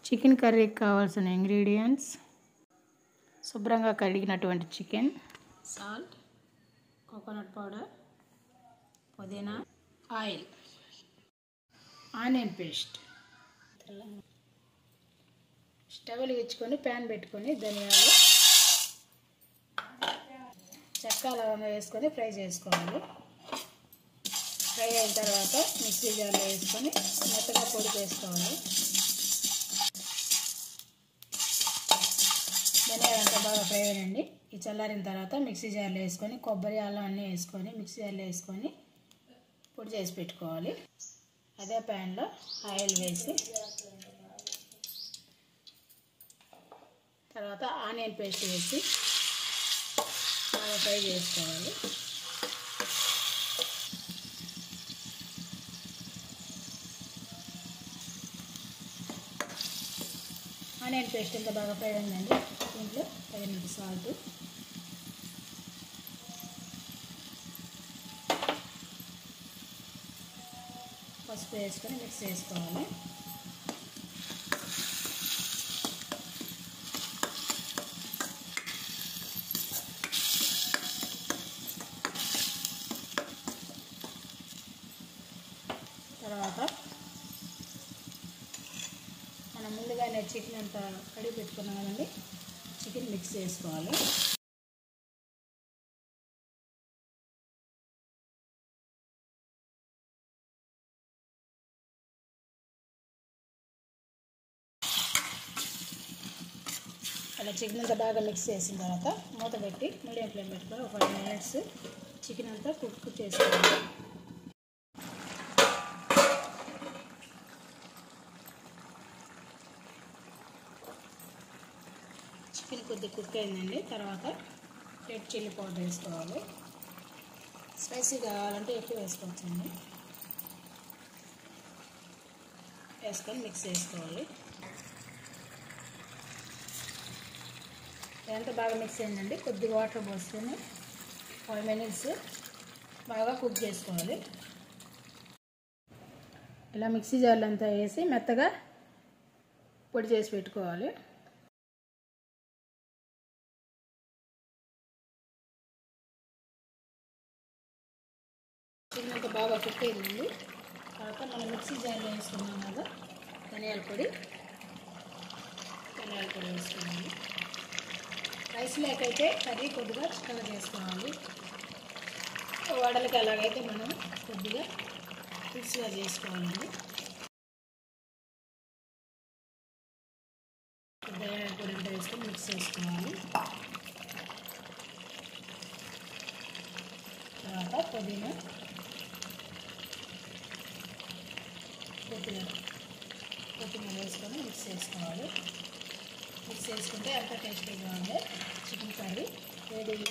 Chicken కర్రీకి కావాల్సిన ingredients శుభ్రంగా కడిగినటువంటి చికెన్, సాల్ట్, కోకోనట్ పౌడర్, పుదీనా, ఆయిల్, ఆనియన్ పేస్ట్. స్టవ్ వెలిగించుకొని ప్యాన్ పెట్టుకొని ధనియాలు, చెక్క, లవంగా వేసుకొని ఫ్రై చేసుకోవాలి. ఫ్రై అయిన తర్వాత మిక్సీ జార్లో వేసుకొని మెత్తగా పొడి చేసుకోవాలి. ధనియాలు అంతా బాగా ఫ్రై అయ్యండి. ఈ చల్లారిన తర్వాత మిక్సీ జార్లో వేసుకొని కొబ్బరి, అల్లం అన్నీ వేసుకొని మిక్సీ జార్లో వేసుకొని పొడి చేసి పెట్టుకోవాలి. అదే ప్యాన్లో ఆయిల్ వేసి తర్వాత ఆనియన్ పేస్ట్ వేసి బాగా ఫ్రై చేసుకోవాలి. ఆనియన్ పేస్ట్ ఎంత బాగా ఫ్రై అయిందండి. దీంట్లో తగినంత సాల్ట్, పసుపు వేసుకొని మిక్స్ చేసుకోవాలి. తర్వాత మనం ముందుగానే చికెన్ అంతా కడిగి పెట్టుకున్నాం కదండి, చికెన్ మిక్స్ చేసుకోవాలి. అలా చికెన్ అంతా బాగా మిక్స్ చేసిన తర్వాత మూత పెట్టి మీడియం ఫ్లేమ్ పెట్టుకొని ఒక 5 minutes చికెన్ అంతా కుక్ చేసుకోవాలి. చికెన్ కొద్దిగా కుక్ అయిందండి. తర్వాత రెడ్ చిల్లీ పౌడర్ వేసుకోవాలి. స్పైసీ కావాలంటే ఎక్కువ వేసుకోవచ్చండి. వేసుకొని మిక్స్ చేసుకోవాలి. ఎంత బాగా మిక్స్ అయిందండి. కొద్దిగా వాటర్ పోసుకొని 5 minutes బాగా కుక్ చేసుకోవాలి. ఇలా మిక్సీ జార్లు అంతా వేసి మెత్తగా పొడి చేసి పెట్టుకోవాలి. చికెన్ అంతా బాగా కుక్ అయిందండి. తర్వాత మనం మిక్సీ జార్లో వేసుకున్నాం కదా ధనియాల పొడి వేసుకోవాలి. రైస్ లేకైతే కర్రీ కొద్దిగా చిక్కగా చేసుకోవాలి. వడలకి అలాగైతే మనం కొద్దిగా పులుసుగా చేసుకోవాలండి. ధనియాల పొడి అంతా వేసుకొని మిక్స్ చేసుకోవాలి. తర్వాత పుదీనా, కొత్తిమీర వేసుకొని మిక్స్ చేసుకోవాలి. మిక్స్ చేసుకుంటే అంత టేస్టీగా ఉండే చికెన్ కర్రీ రెడీ.